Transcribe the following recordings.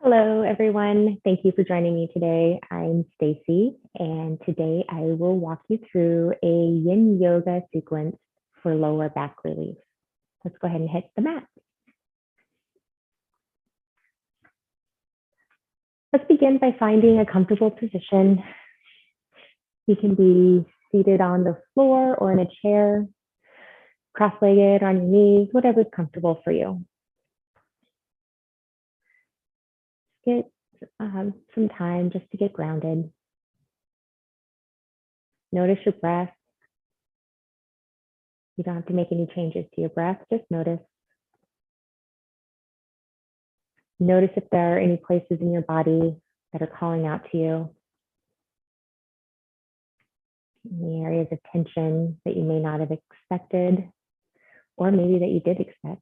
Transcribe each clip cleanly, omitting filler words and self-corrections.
Hello, everyone. Thank you for joining me today. I'm Stacy, and today I will walk you through a Yin Yoga sequence for lower back relief. Let's go ahead and hit the mat. Let's begin by finding a comfortable position. You can be seated on the floor or in a chair, cross-legged on your knees, whatever's comfortable for you. Get some time just to get grounded. Notice your breath. You don't have to make any changes to your breath, just notice. Notice if there are any places in your body that are calling out to you. Any areas of tension that you may not have expected, or maybe that you did expect.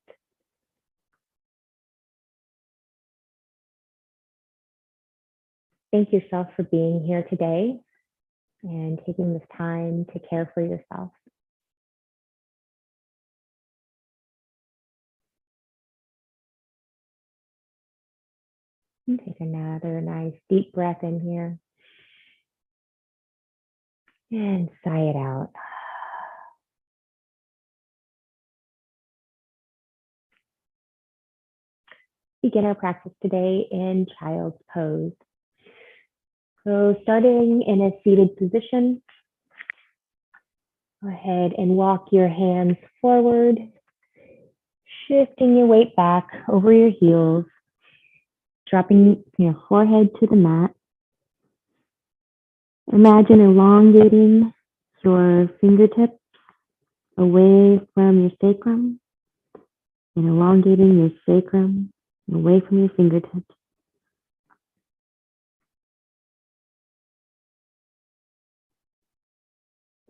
Thank yourself for being here today and taking this time to care for yourself. And take another nice deep breath in here. And sigh it out. Begin our practice today in child's pose. So starting in a seated position, go ahead and walk your hands forward, shifting your weight back over your heels, dropping your forehead to the mat. Imagine elongating your fingertips away from your sacrum and elongating your sacrum away from your fingertips.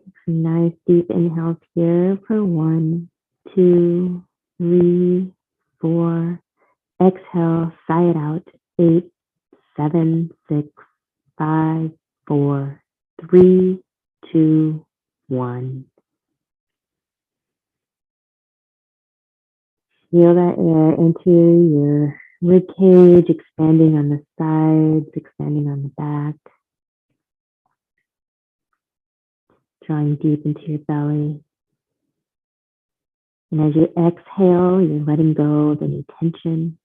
Take some nice deep inhales here for 1, 2, 3, 4. Exhale, sigh it out. 8, 7, 6, 5, 4, 3, 2, 1. Feel that air into your rib cage, expanding on the sides, expanding on the back. Drawing deep into your belly. And as you exhale, you're letting go of any tension,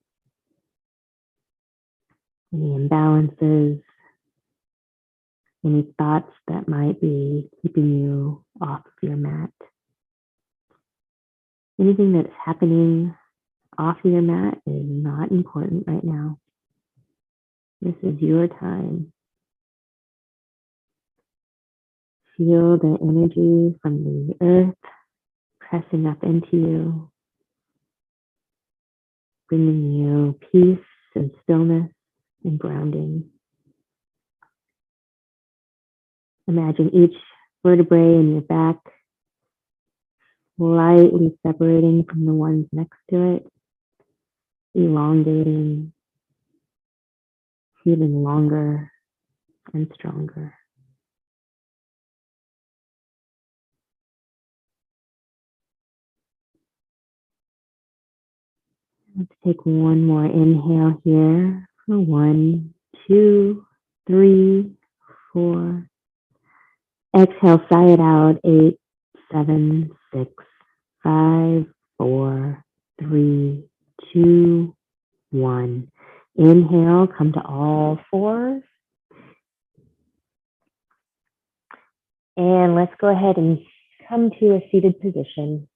any imbalances, any thoughts that might be keeping you off of your mat. Anything that's happening off of your mat is not important right now. This is your time. Feel the energy from the earth pressing up into you, bringing you peace and stillness and grounding. Imagine each vertebrae in your back slightly separating from the ones next to it, elongating, feeling longer and stronger. Let's take one more inhale here for 1, 2, 3, 4. Exhale, sigh it out. 8, 7, 6, 5, 4, 3, 2, 1. Inhale, come to all fours. And let's go ahead and come to a seated position.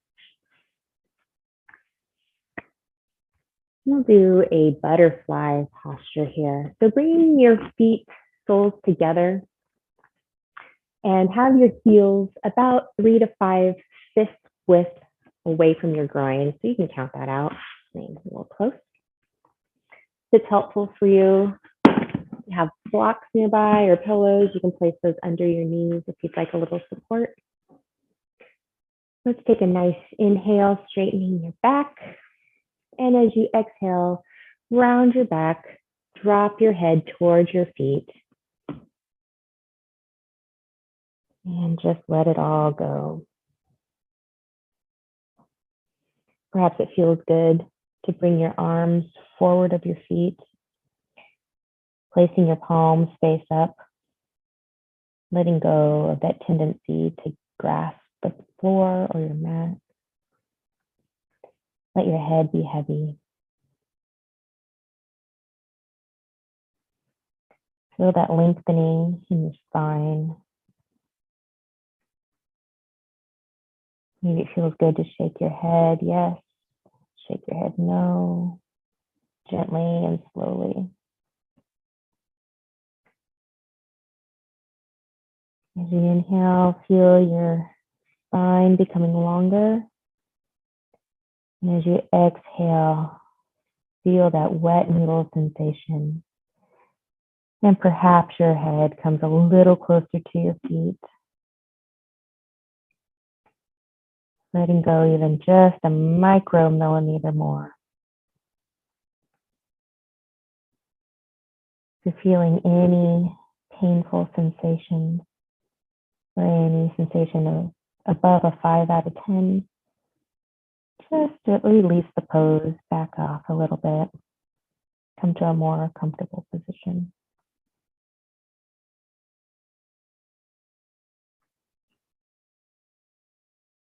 We'll do a butterfly posture here. So bringing your feet, soles together, and have your heels about 3 to 5 fist width away from your groin. So you can count that out. Maybe a little close. If it's helpful for you, you have blocks nearby or pillows, you can place those under your knees if you'd like a little support. Let's take a nice inhale, straightening your back. And as you exhale, round your back, drop your head towards your feet. And just let it all go. Perhaps it feels good to bring your arms forward of your feet Placing your palms face up, letting go of that tendency to grasp the floor or your mat. Let your head be heavy. Feel that lengthening in your spine. Maybe it feels good to shake your head, yes. Shake your head, no. Gently and slowly. As you inhale, feel your spine becoming longer. And as you exhale, feel that wet noodle sensation. And perhaps your head comes a little closer to your feet. Letting go even just a micromillimeter more. If you're feeling any painful sensations or any sensation of above a 5 out of 10, just release the pose back off a little bit. Come to a more comfortable position.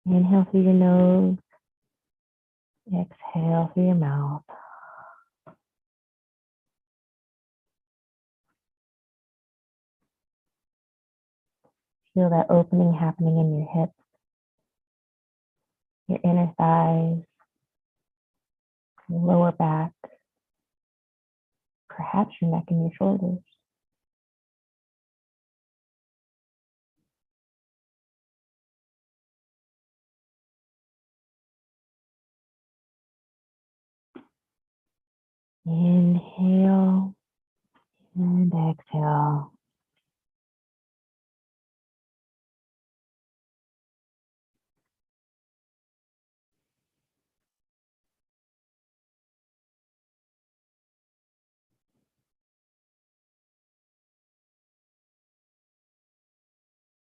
Inhale through your nose. Exhale through your mouth. Feel that opening happening in your hips, your inner thighs, your lower back, perhaps your neck and your shoulders. Inhale and exhale.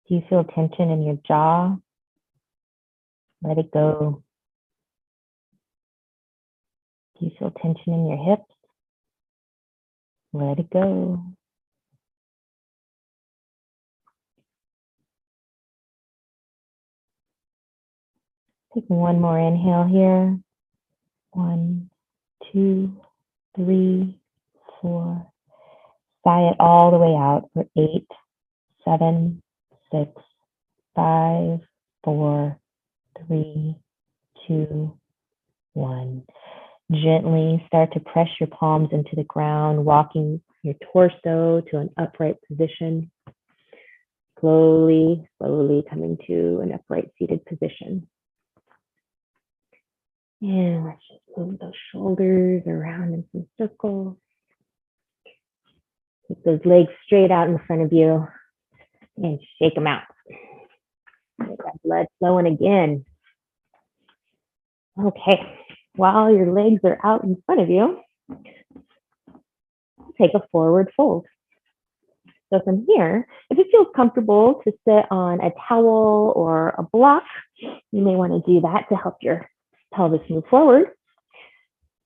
Do you feel tension in your jaw? Let it go. Do you feel tension in your hips? Let it go. Take one more inhale here. 1, 2, 3, 4. Sigh it all the way out for 8, 7, 6, 5, 4, 3, 2, 1. Gently start to press your palms into the ground, walking your torso to an upright position. Slowly coming to an upright seated position. And let's just move those shoulders around in some circles. Keep those legs straight out in front of you and shake them out. Get that blood flowing again. Okay, while your legs are out in front of you, take a forward fold. So from here, if it feels comfortable to sit on a towel or a block, you may want to do that to help your pelvis move forward.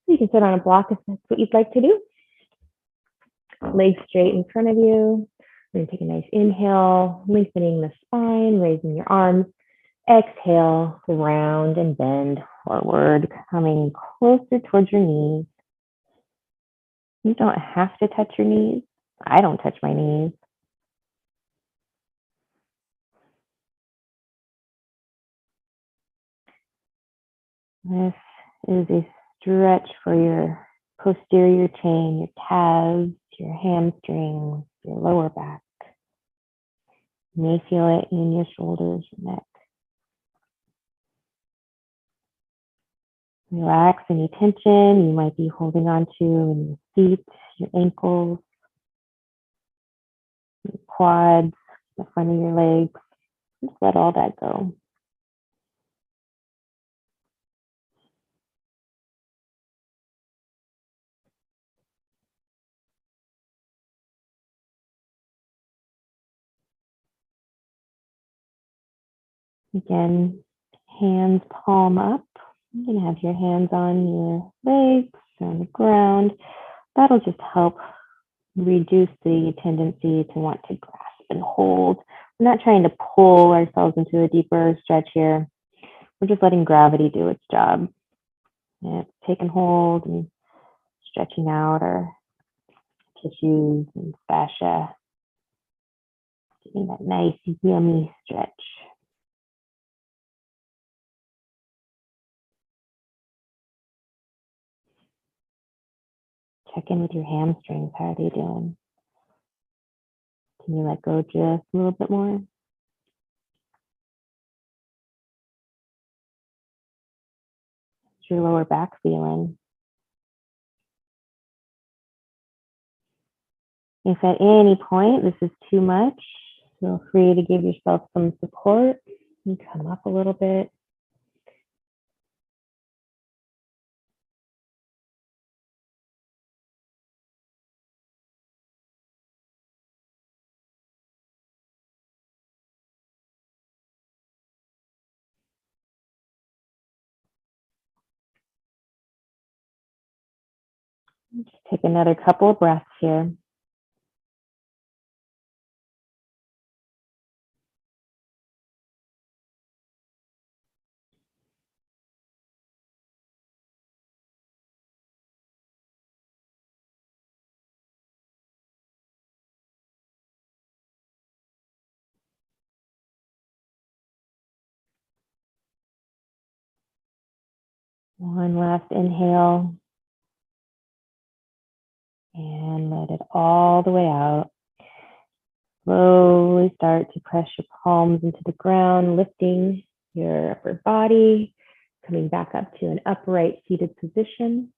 You can sit on a block if that's what you'd like to do. Legs straight in front of you. We're going to take a nice inhale, lengthening the spine, raising your arms. Exhale, round and bend forward, coming closer towards your knees. You don't have to touch your knees. I don't touch my knees. This is a stretch for your posterior chain, your calves, your hamstrings, your lower back. You may feel it in your shoulders, your neck. Relax any tension you might be holding on to in your feet, your ankles, your quads, the front of your legs. Just let all that go. Again, hands palm up. You're going to have your hands on your legs, on the ground. That'll just help reduce the tendency to want to grasp and hold. We're not trying to pull ourselves into a deeper stretch here. We're just letting gravity do its job. And it's taking hold and stretching out our tissues and fascia, getting that nice, yummy stretch. Check in with your hamstrings. How are they doing? Can you let go just a little bit more? How's your lower back feeling? If at any point this is too much, feel free to give yourself some support and come up a little bit. Just take another couple of breaths here. One last inhale and let it all the way out. Slowly start to press your palms into the ground, lifting your upper body, coming back up to an upright seated position.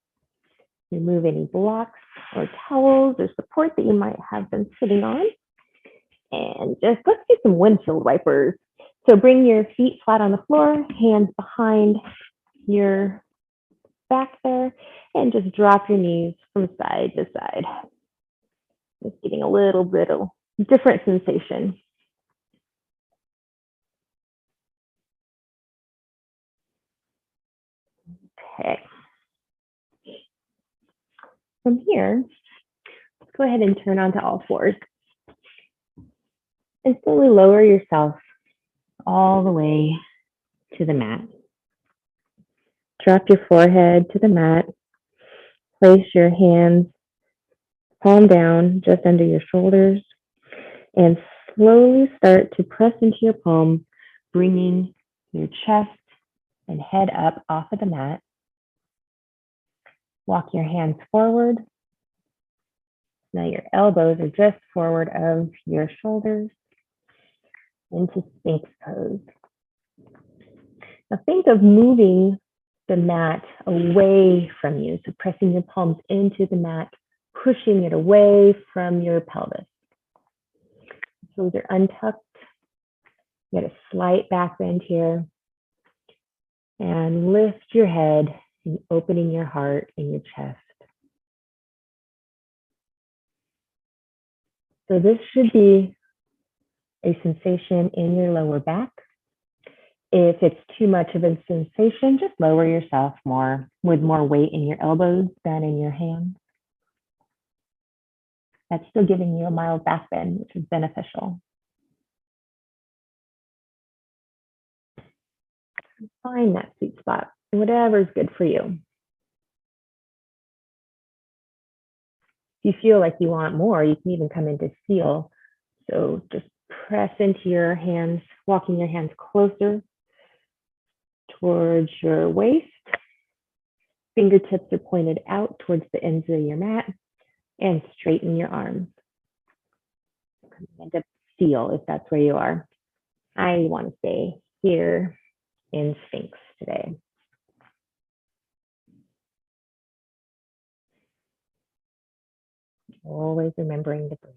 Remove any blocks or towels or support that you might have been sitting on. And just let's do some windshield wipers. So bring your feet flat on the floor, hands behind your back there, and just drop your knees from side to side. Just getting a little bit of different sensation. Okay. From here, let's go ahead and turn onto all fours. And slowly lower yourself all the way to the mat. Drop your forehead to the mat. Place your hands palm down just under your shoulders and slowly start to press into your palm, bringing your chest and head up off of the mat. Walk your hands forward. Now your elbows are just forward of your shoulders into Sphinx pose. Now think of moving the mat away from you. So pressing your palms into the mat, pushing it away from your pelvis. Shoulders are untucked. You get a slight back bend here. And lift your head and opening your heart and your chest. So this should be a sensation in your lower back. If it's too much of a sensation, just lower yourself more with more weight in your elbows than in your hands. That's still giving you a mild back bend, which is beneficial. Find that sweet spot, whatever is good for you. If you feel like you want more, you can even come into seal. So just press into your hands, walking your hands closer towards your waist. Fingertips are pointed out towards the ends of your mat, and straighten your arms. End up seal if that's where you are. I want to stay here in Sphinx today. Always remembering to breathe.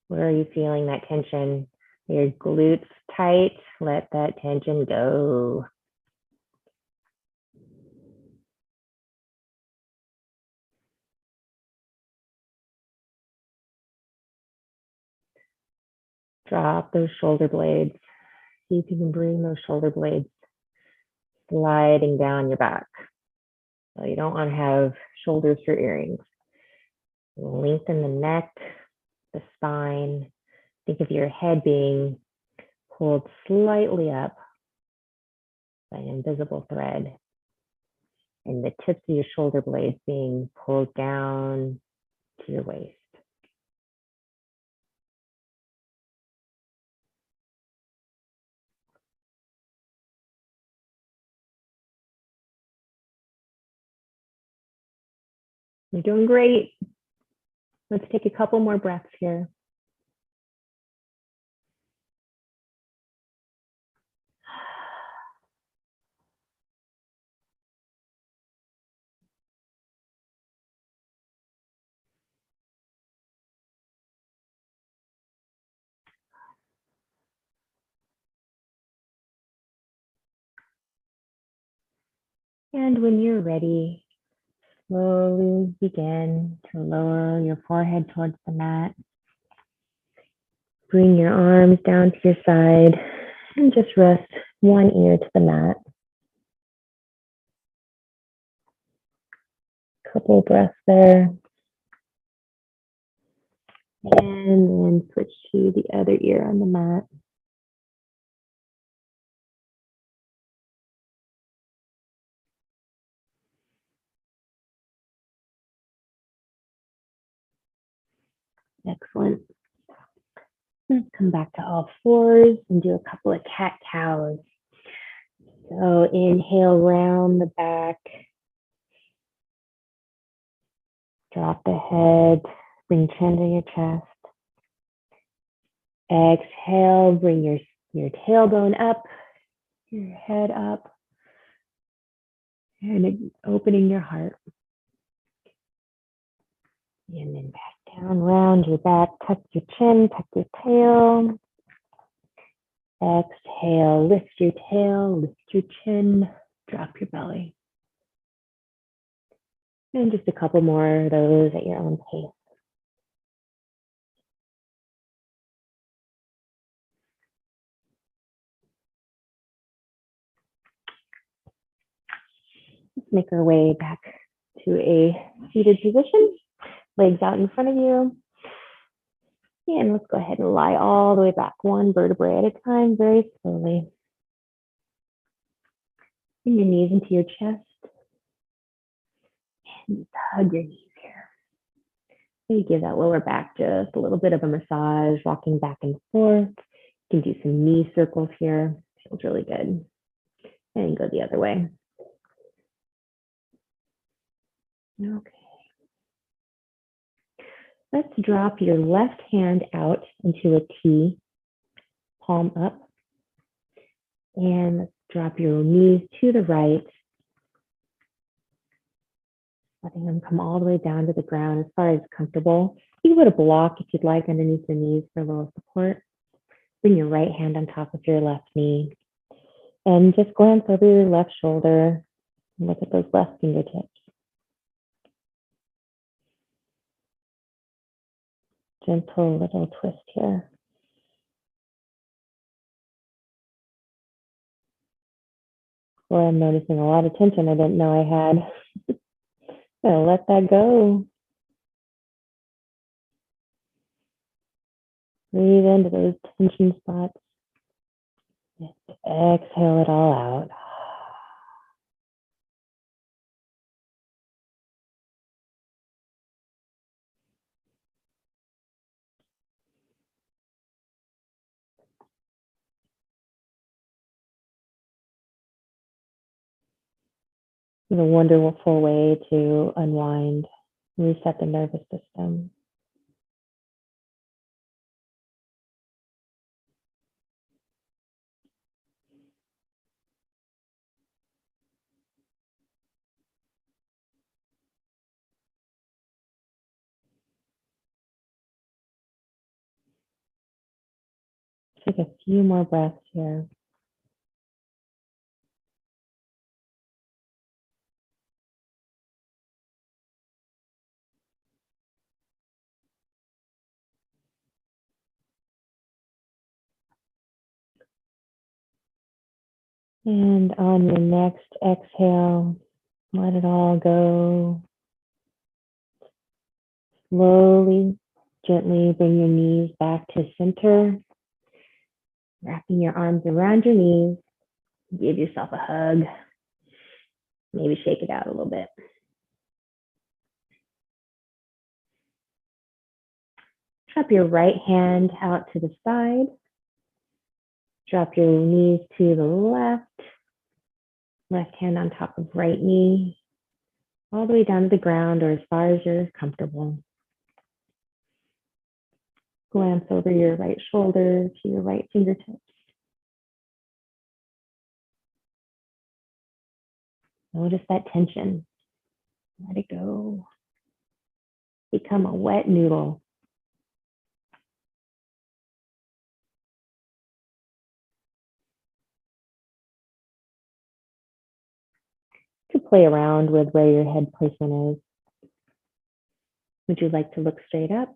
Where are you feeling that tension? Your glutes tight. Let that tension go. Drop those shoulder blades. See if you can bring those shoulder blades sliding down your back. So you don't want to have shoulders for earrings. Lengthen the neck, the spine. Think of your head being pulled slightly up by an invisible thread, and the tips of your shoulder blades being pulled down to your waist. You're doing great. Let's take a couple more breaths here. And when you're ready, slowly begin to lower your forehead towards the mat. Bring your arms down to your side and just rest one ear to the mat. Couple breaths there. And then switch to the other ear on the mat. Excellent. Let's come back to all fours and do a couple of cat cows. So inhale, round the back. Drop the head, bring chin to your chest. Exhale, bring your tailbone up, your head up, and opening your heart. And then back down, round your back, tuck your chin, tuck your tail. Exhale, lift your tail, lift your chin, drop your belly. And just a couple more of those at your own pace. Let's make our way back to a seated position, legs out in front of you. And let's go ahead and lie all the way back, one vertebrae at a time, very slowly. Bring your knees into your chest and hug your knees here. Maybe give that lower back just a little bit of a massage, rocking back and forth. You can do some knee circles here. Feels really good. And go the other way. Okay. Let's drop your left hand out into a T, palm up. And let's drop your knees to the right, letting them come all the way down to the ground as far as comfortable. You can put a block if you'd like underneath your knees for a little support. Bring your right hand on top of your left knee. And just glance over your left shoulder and look at those left fingertips. Gentle little twist here. Boy, I'm noticing a lot of tension I didn't know I had. Gonna let that go. Breathe into those tension spots. Just exhale it all out. It's a wonderful way to unwind, reset the nervous system. Take a few more breaths here. And on your next exhale, let it all go. Slowly, gently bring your knees back to center, wrapping your arms around your knees. Give yourself a hug. Maybe shake it out a little bit. Drop your right hand out to the side. Drop your knees to the left. Left hand on top of right knee, all the way down to the ground or as far as you're comfortable. Glance over your right shoulder to your right fingertips. Notice that tension. Let it go. Become a wet noodle. To play around with where your head placement is. Would you like to look straight up?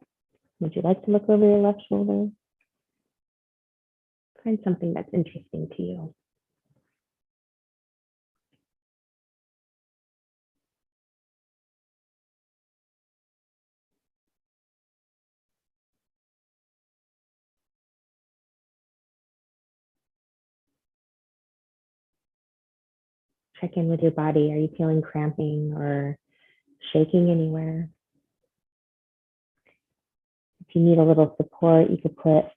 Would you like to look over your left shoulder? Find something that's interesting to you. Check in with your body. Are you feeling cramping or shaking anywhere? If you need a little support, you could put a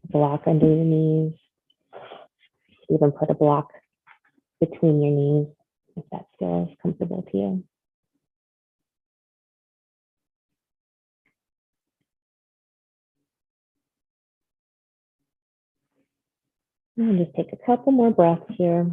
block under your knees, even put a block between your knees if that feels comfortable to you. And just take a couple more breaths here.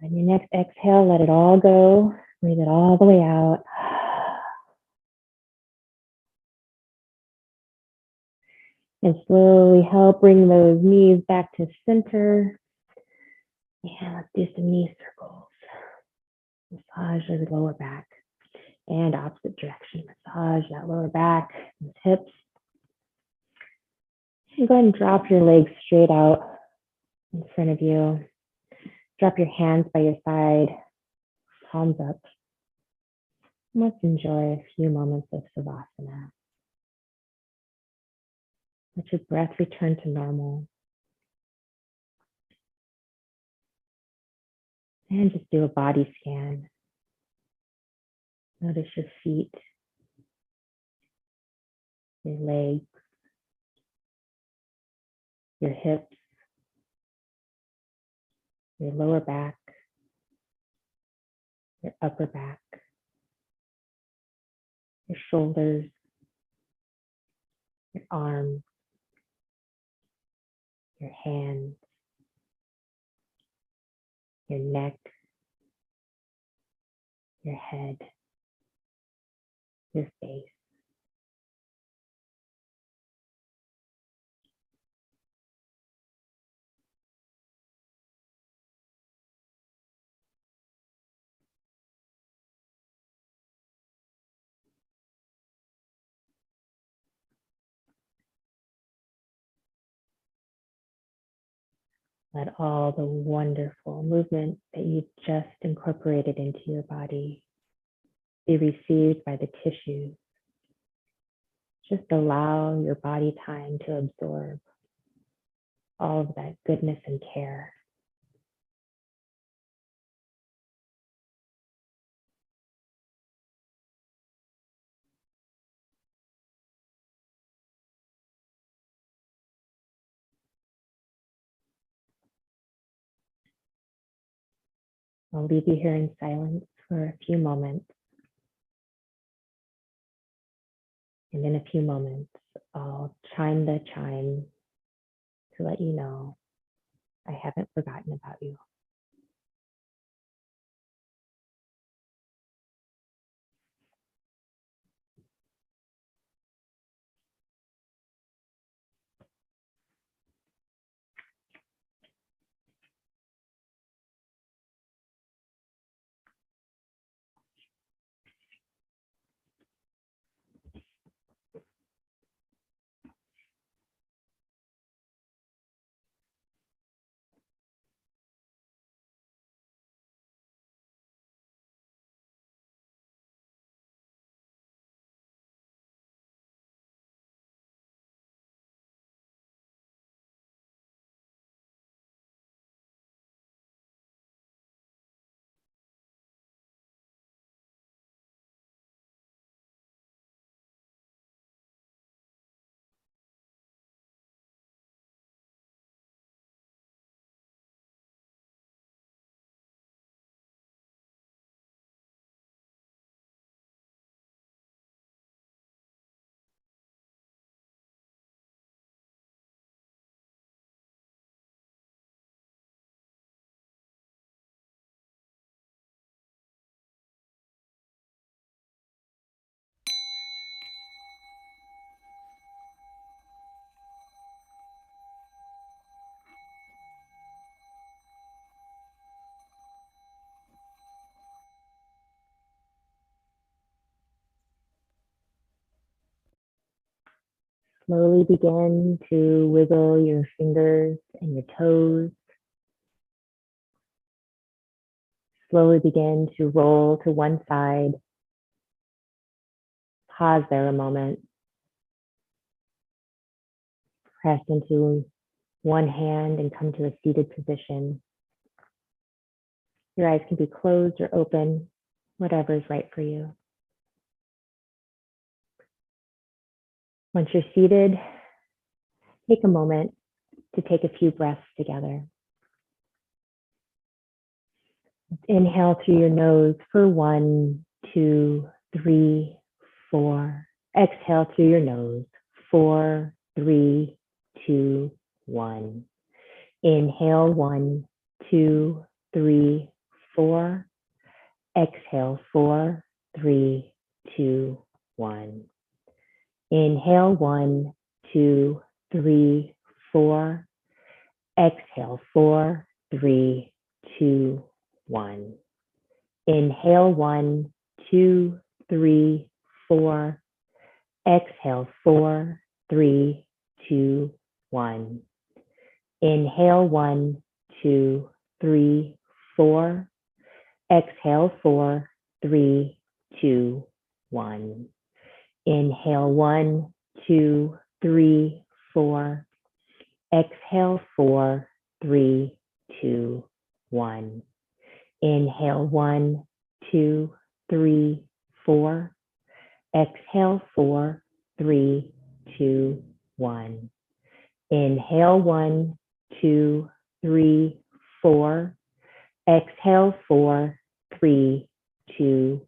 On your next exhale, let it all go. Breathe it all the way out. And slowly help bring those knees back to center. And let's do some knee circles. Massage your lower back. And opposite direction. Massage that lower back and hips. And go ahead and drop your legs straight out in front of you. Drop your hands by your side, palms up. Let's enjoy a few moments of Savasana. Let your breath return to normal. And just do a body scan. Notice your feet, your legs, your hips, your lower back, your upper back, your shoulders, your arms, your hands, your neck, your head, your face. Let all the wonderful movement that you just incorporated into your body be received by the tissues. Just allow your body time to absorb all of that goodness and care. I'll leave you here in silence for a few moments. And in a few moments, I'll chime the chime to let you know I haven't forgotten about you. Slowly begin to wiggle your fingers and your toes. Slowly begin to roll to one side. Pause there a moment. Press into one hand and come to a seated position. Your eyes can be closed or open, whatever is right for you. Once you're seated, take a moment to take a few breaths together. Inhale through your nose for 1, 2, 3, 4. Exhale through your nose, 4, 3, 2, 1. Inhale, 1, 2, 3, 4. Exhale, 4, 3, 2, 1. Inhale, 1, 2, 3, 4. Exhale, 4, 3, 2, 1. Inhale, 1, 2, 3, 4. Exhale, 4, 3, 2, 1. Inhale, 1, 2, 3, 4. Exhale, 4, 3, 2, 1. Inhale, 1, 2, 3, 4. Exhale, 4, 3, 2, 1. Inhale, 1, 2, 3, 4. Exhale, 4, 3, 2, 1. Inhale, 1, 2, 3, 4. Exhale, 4, 3, 2,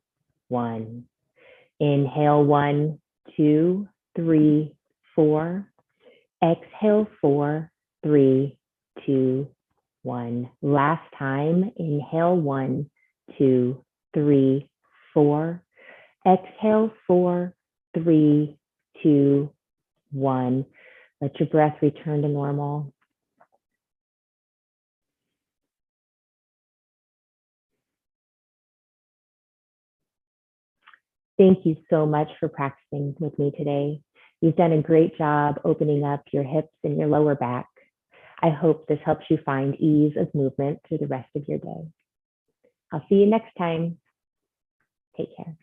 1. Inhale, 1, 2, 3, 4. Exhale, 4, 3, 2, 1. Last time, inhale, 1, 2, 3, 4. Exhale, 4, 3, 2, 1. Let your breath return to normal. Thank you so much for practicing with me today. You've done a great job opening up your hips and your lower back. I hope this helps you find ease of movement through the rest of your day. I'll see you next time. Take care.